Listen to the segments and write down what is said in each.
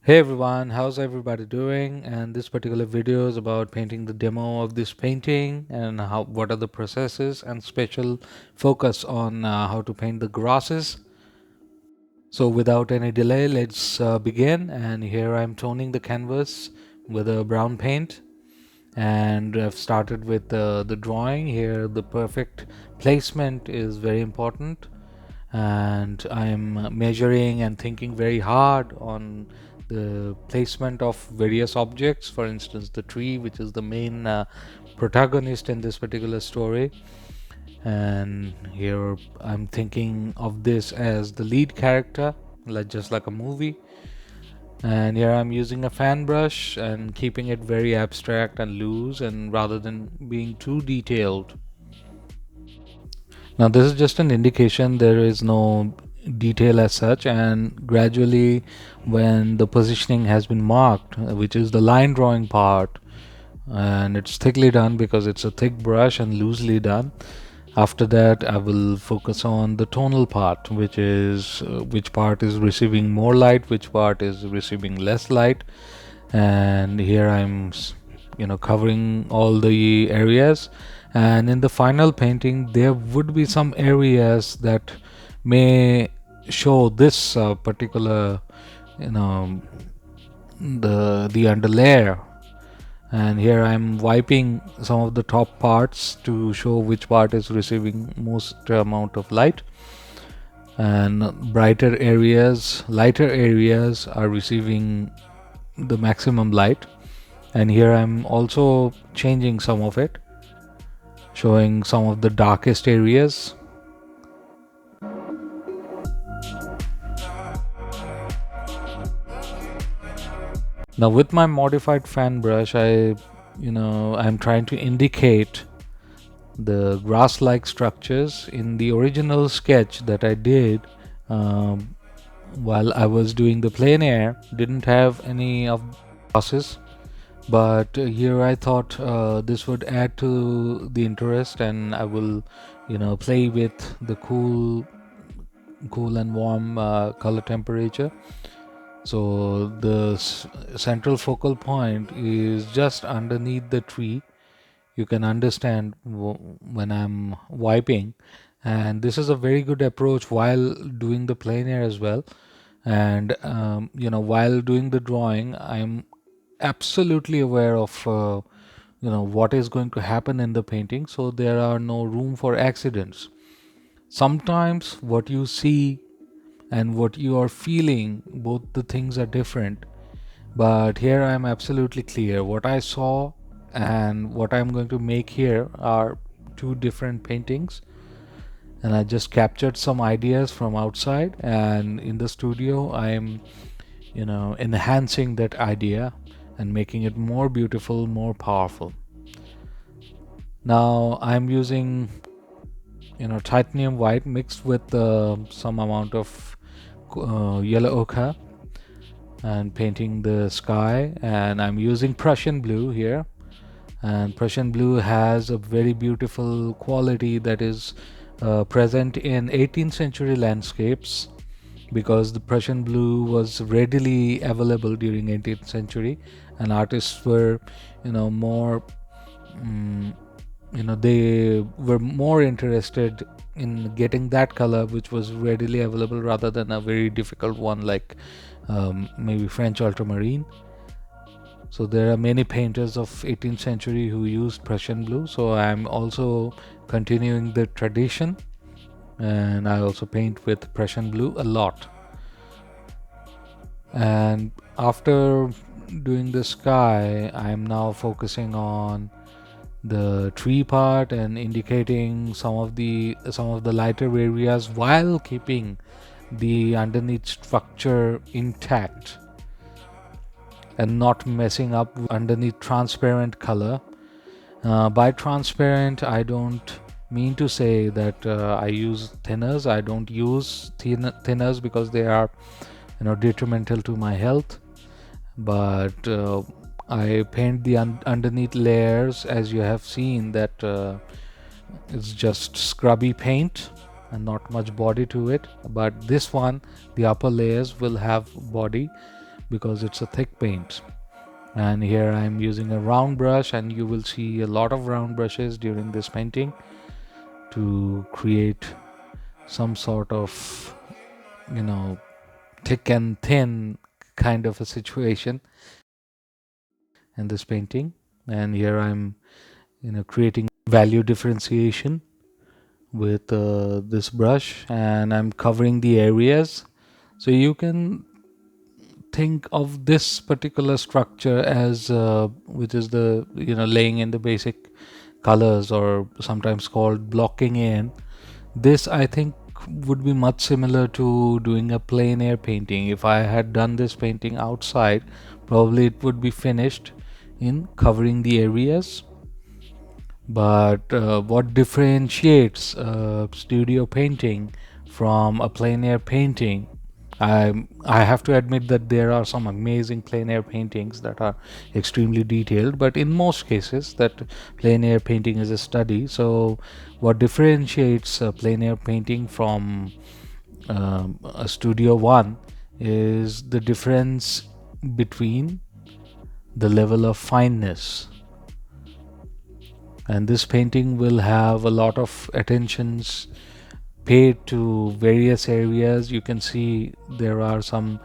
Hey everyone, how's everybody doing? And this particular video is about painting the demo of this painting and what are the processes and special focus on how to paint the grasses. So without any delay, let's begin. And here I'm toning the canvas with a brown paint, and I've started with the drawing. Here the perfect placement is very important, and I'm measuring and thinking very hard on the placement of various objects. For instance, the tree, which is the main protagonist in this particular story, and here I'm thinking of this as the lead character, like just like a movie. And here I'm using a fan brush and keeping it very abstract and loose, and rather than being too detailed. Now, this is just an indication, there is no detail as such, and gradually, when the positioning has been marked, which is the line drawing part, and it's thickly done because it's a thick brush and loosely done. After that, I will focus on the tonal part, which is which part is receiving more light, which part is receiving less light, and here I'm covering all the areas. And in the final painting there would be some areas that may show this particular you know the underlayer, and here I'm wiping some of the top parts to show which part is receiving most amount of light, and lighter areas are receiving the maximum light. And here I'm also changing some of it, showing some of the darkest areas. Now with my modified fan brush, I'm trying to indicate the grass-like structures. In the original sketch that I did um, while I was doing the plein air, didn't have any of grasses, but here I thought this would add to the interest, and I will play with the cool and warm color temperature. So the central focal point is just underneath the tree. You can understand when I'm wiping, and this is a very good approach while doing the plein air as well. And while doing the drawing, I'm absolutely aware of what is going to happen in the painting, so there are no room for accidents. Sometimes what you see and what you are feeling, both the things are different, but here I am absolutely clear. What I saw and what I'm going to make here are two different paintings, and I just captured some ideas from outside, and in the studio I am enhancing that idea and making it more beautiful, more powerful. Now I'm using titanium white mixed with some amount of yellow ochre, and painting the sky, and I'm using Prussian blue here. And Prussian blue has a very beautiful quality that is present in 18th century landscapes, because the Prussian blue was readily available during 18th century, and artists were more mm, they were more interested in getting that color which was readily available rather than a very difficult one like maybe French ultramarine. So there are many painters of 18th century who used Prussian blue, so I'm also continuing the tradition, and I also paint with Prussian blue a lot. And after doing the sky, I'm now focusing on the tree part and indicating some of the lighter areas while keeping the underneath structure intact and not messing up underneath transparent color. By transparent, I don't mean to say that I use thinners. I don't use thinners because they are detrimental to my health. But I paint the underneath layers, as you have seen that it's just scrubby paint and not much body to it. But this one, the upper layers will have body, because it's a thick paint. And here I'm using a round brush, and you will see a lot of round brushes during this painting to create some sort of, you know, thick and thin kind of a situation in this painting. And here I'm, creating value differentiation with this brush, and I'm covering the areas. So you can think of this particular structure as which is the, laying in the basic colors, or sometimes called blocking in. This, I think, would be much similar to doing a plein air painting. If I had done this painting outside, probably it would be finished in covering the areas. But what differentiates studio painting from a plein air painting? I have to admit that there are some amazing plein air paintings that are extremely detailed, but in most cases, that plein air painting is a study. So, what differentiates a plein air painting from a studio one is the difference between the level of fineness. And this painting will have a lot of attentions paid to various areas. You can see there are some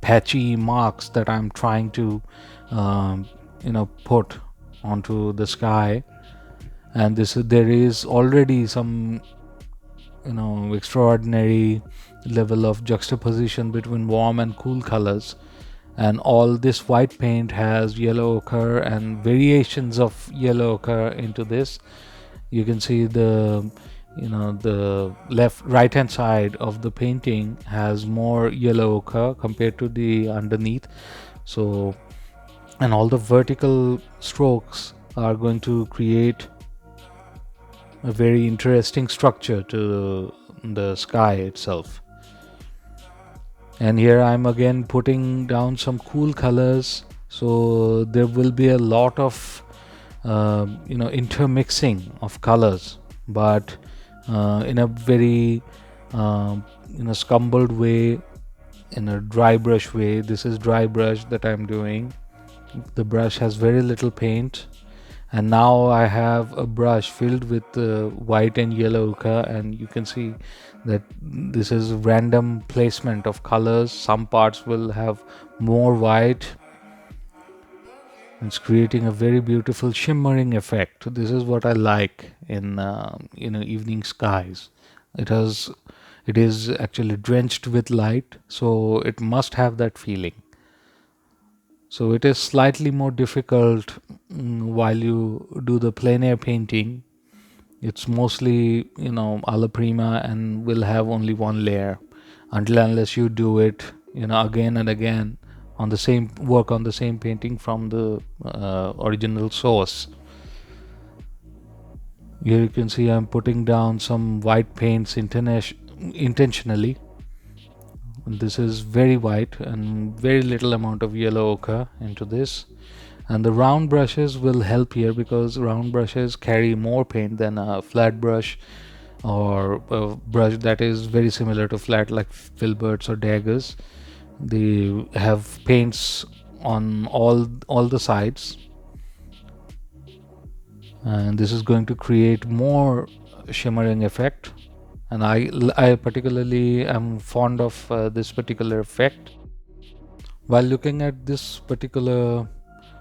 patchy marks that I'm trying to put onto the sky. And there is already some extraordinary level of juxtaposition between warm and cool colors. And all this white paint has yellow ochre and variations of yellow ochre into this. You can see the right hand side of the painting has more yellow ochre compared to the underneath. So, and all the vertical strokes are going to create a very interesting structure to the sky itself. And here I'm again putting down some cool colors, so there will be a lot of intermixing of colors, but in a very scumbled way, in a dry brush way. This is dry brush that I'm doing. The brush has very little paint, and now I have a brush filled with white and yellow ochre, and you can see that this is random placement of colors. Some parts will have more white. It's creating a very beautiful shimmering effect. This is what I like in evening skies. It is actually drenched with light, so it must have that feeling. So it is slightly more difficult while you do the plein air painting. It's mostly, alla prima, and will have only one layer until unless you do it, again and again on the same painting from the original source. Here you can see I'm putting down some white paints intentionally. This is very white and very little amount of yellow ochre into this. And the round brushes will help here, because round brushes carry more paint than a flat brush, or a brush that is very similar to flat, like filberts or daggers. They have paints on all the sides, and this is going to create more shimmering effect. And I particularly am fond of this particular effect. While looking at this particular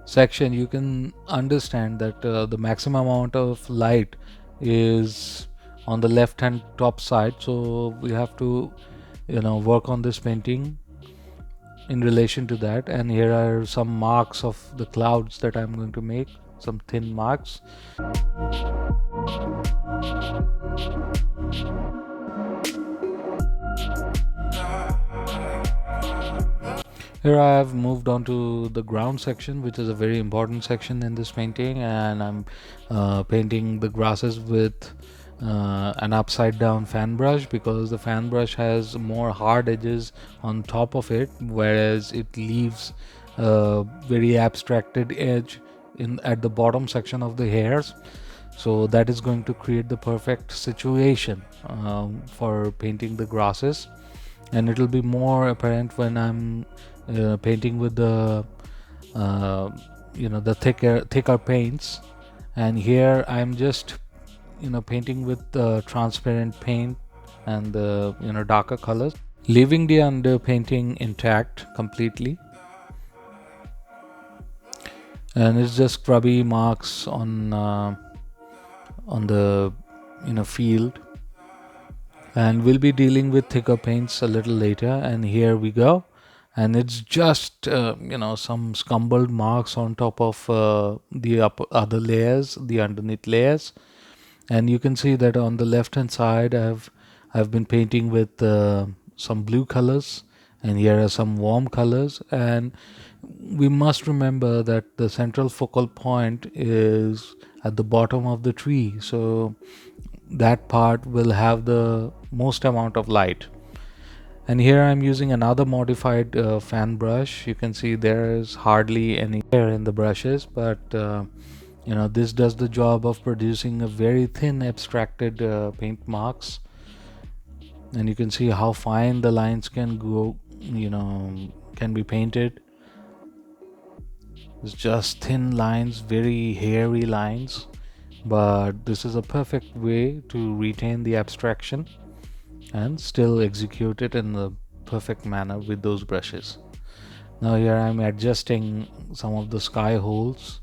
section, you can understand that the maximum amount of light is on the left hand top side, so we have to work on this painting in relation to that. And here are some marks of the clouds that I'm going to make, some thin marks. Here I have moved on to the ground section, which is a very important section in this painting, and I'm painting the grasses with an upside down fan brush, because the fan brush has more hard edges on top of it, whereas it leaves a very abstracted edge at the bottom section of the hairs. So that is going to create the perfect situation for painting the grasses. and it'll be more apparent when I'm painting with the the thicker paints. And here I'm just painting with the transparent paint and the darker colors, leaving the underpainting intact completely. And it's just scrubby marks on the field, and we'll be dealing with thicker paints a little later. And here we go, and it's just some scumbled marks on top of the other layers, the underneath layers. And you can see that on the left hand side I've been painting with some blue colors, and here are some warm colors. And we must remember that the central focal point is at the bottom of the tree, so that part will have the most amount of light. And here I'm using another modified fan brush. You can see there is hardly any air in the brushes, but this does the job of producing a very thin abstracted paint marks. And you can see how fine the lines can go, can be painted. It's just thin lines, very hairy lines, but this is a perfect way to retain the abstraction and still execute it in the perfect manner with those brushes. Now here I'm adjusting some of the sky holes,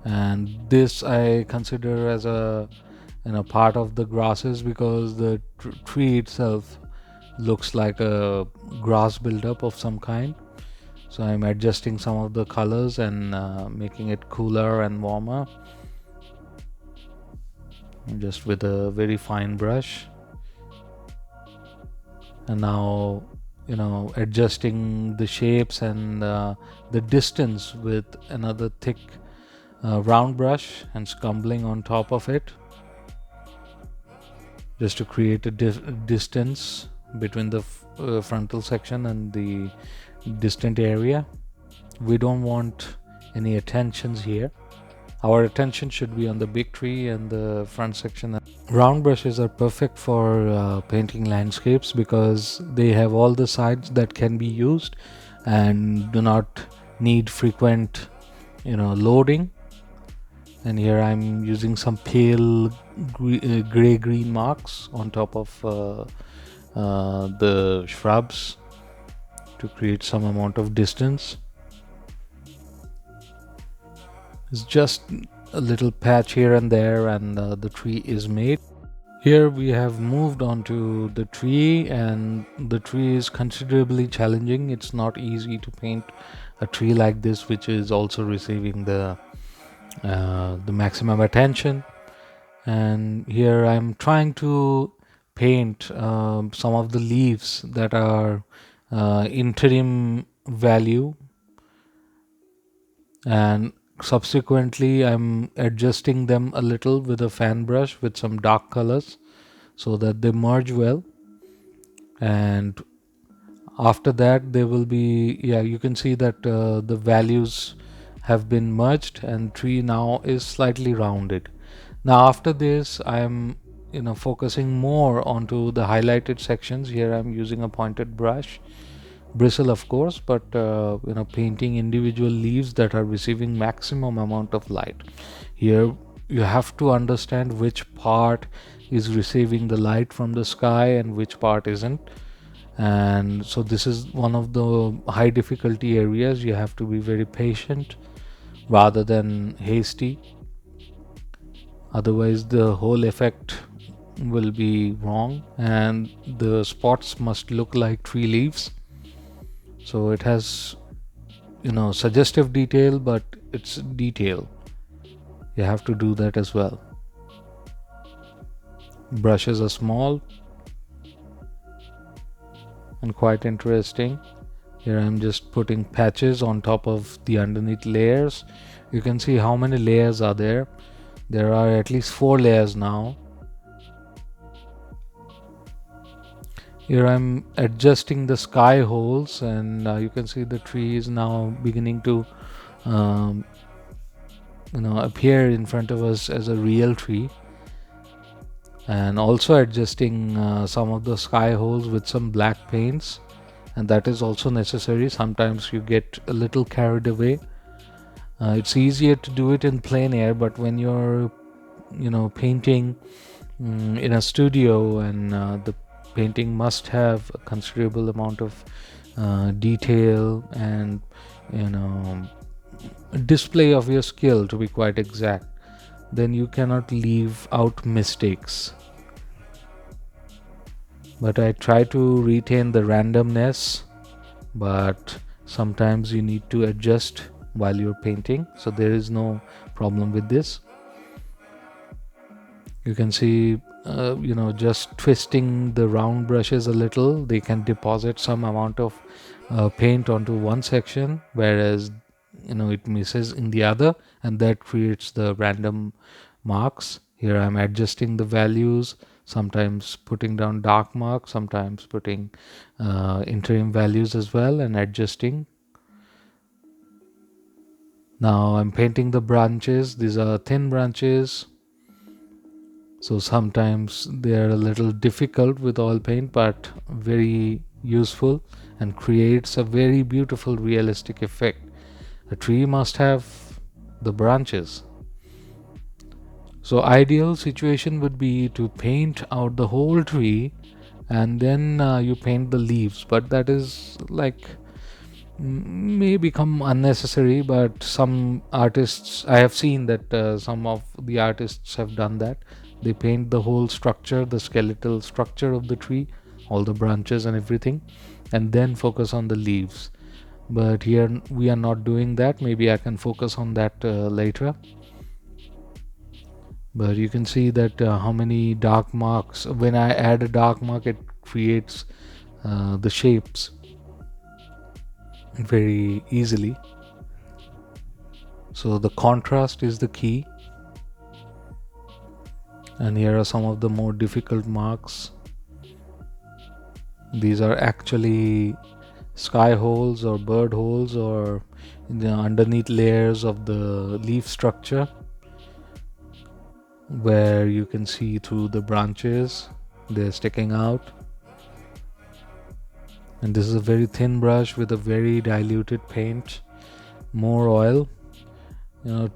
and this I consider as a part of the grasses, because the tree itself looks like a grass buildup of some kind. So I'm adjusting some of the colors and making it cooler and warmer, just with a very fine brush. And now adjusting the shapes and the distance with another thick round brush and scumbling on top of it, just to create a distance between the frontal section and the distant area. We don't want any attentions here. Our attention should be on the big tree and the front section. Round brushes are perfect for painting landscapes, because they have all the sides that can be used and do not need frequent loading. And here I'm using some pale gray green marks on top of the shrubs to create some amount of distance. It's just a little patch here and there, and the tree is made. Here we have moved on to the tree, and the tree is considerably challenging. It's not easy to paint a tree like this, which is also receiving the maximum attention. And here I'm trying to paint some of the leaves that are interim value, and subsequently I'm adjusting them a little with a fan brush with some dark colors so that they merge well. And after that they will be, you can see that the values have been merged and tree now is slightly rounded. Now after this I'm focusing more onto the highlighted sections. Here I'm using a pointed brush, bristle of course, but painting individual leaves that are receiving maximum amount of light. Here you have to understand which part is receiving the light from the sky and which part isn't. And so this is one of the high difficulty areas. You have to be very patient rather than hasty, otherwise the whole effect will be wrong, and the spots must look like tree leaves. So it has suggestive detail, but it's detail. You have to do that as well. Brushes are small and quite interesting. Here I'm just putting patches on top of the underneath layers. You can see how many layers are there. There are at least 4 layers now. Here I'm adjusting the sky holes, and you can see the tree is now beginning to appear in front of us as a real tree. And also adjusting some of the sky holes with some black paints and that is also necessary. Sometimes you get a little carried away. It's easier to do it in plein air, but when you're painting in a studio, and the painting must have a considerable amount of detail and display of your skill, to be quite exact, then you cannot leave out mistakes. But I try to retain the randomness, but sometimes you need to adjust while you're painting, so there is no problem with this. You can see just twisting the round brushes a little, they can deposit some amount of paint onto one section, whereas it misses in the other, and that creates the random marks. Here I'm adjusting the values, sometimes putting down dark marks, sometimes putting interim values as well, and adjusting. Now I'm painting the branches. These are thin branches, so sometimes they are a little difficult with oil paint, but very useful and creates a very beautiful realistic effect. A tree must have the branches. So ideal situation would be to paint out the whole tree, and then you paint the leaves, but that is like may become unnecessary. But some artists, I have seen that some of the artists have done that. They paint the whole structure, the skeletal structure of the tree, all the branches and everything, and then focus on the leaves. But here we are not doing that. Maybe I can focus on that later. But you can see that how many dark marks, when I add a dark mark, it creates the shapes very easily. So the contrast is the key. And here are some of the more difficult marks. These are actually sky holes or bird holes, or underneath layers of the leaf structure, where you can see through the branches, they're sticking out. And this is a very thin brush with a very diluted paint, more oil.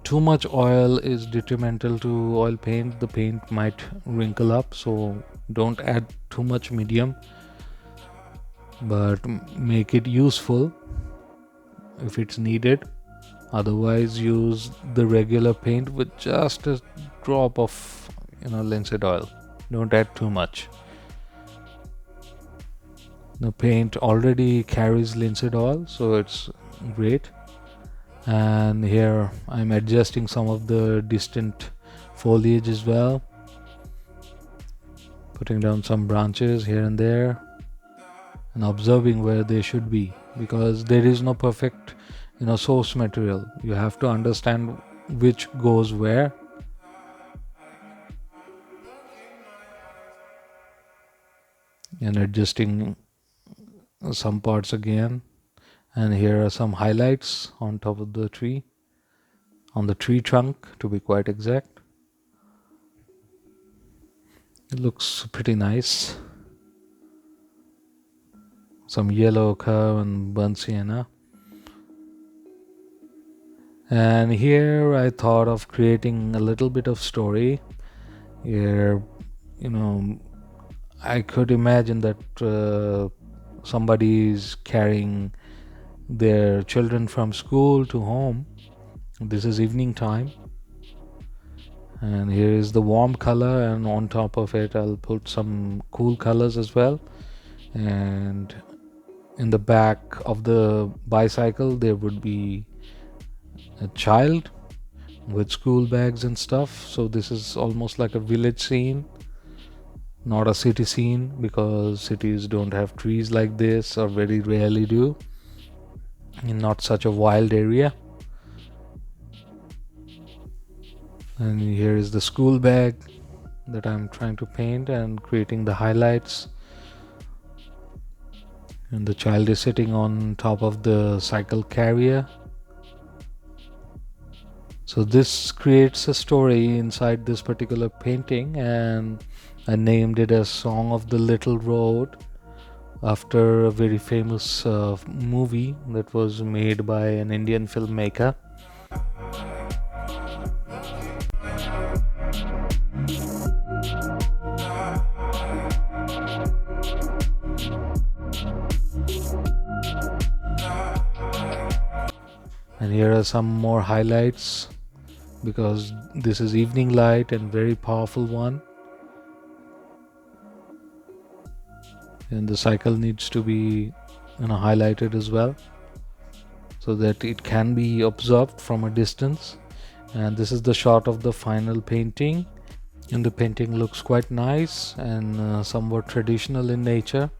Too much oil is detrimental to oil paint. The paint might wrinkle up, so don't add too much medium, but make it useful if it's needed. Otherwise, use the regular paint with just a drop of linseed oil. Don't add too much. The paint already carries linseed oil, so it's great. And here I'm adjusting some of the distant foliage as well, putting down some branches here and there, and observing where they should be, because there is no perfect source material. You have to understand which goes where. And adjusting some parts again. And here are some highlights on top of the tree, on the tree trunk to be quite exact. It looks pretty nice. Some yellow ochre and burnt sienna. And here I thought of creating a little bit of story. Here, I could imagine that somebody is carrying their children from school to home. This is evening time, and here is the warm color, and on top of it I'll put some cool colors as well. And in the back of the bicycle there would be a child with school bags and stuff. So this is almost like a village scene, not a city scene, because cities don't have trees like this, or very rarely do, in not such a wild area. And here is the school bag that I'm trying to paint and creating the highlights. And the child is sitting on top of the cycle carrier. So this creates a story inside this particular painting, and I named it as Song of the Little Road, after a very famous movie that was made by an Indian filmmaker. And here are some more highlights, because this is evening light and very powerful one, and the cycle needs to be highlighted as well so that it can be observed from a distance. And this is the shot of the final painting, and the painting looks quite nice and somewhat traditional in nature.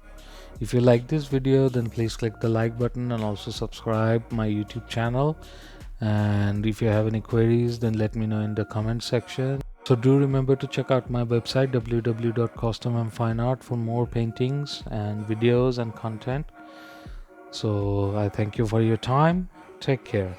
If you like this video, then please click the like button and also subscribe my YouTube channel. And if you have any queries, then let me know in the comment section. So do remember to check out my website www.costumeandfineart for more paintings and videos and content. So I thank you for your time. Take care.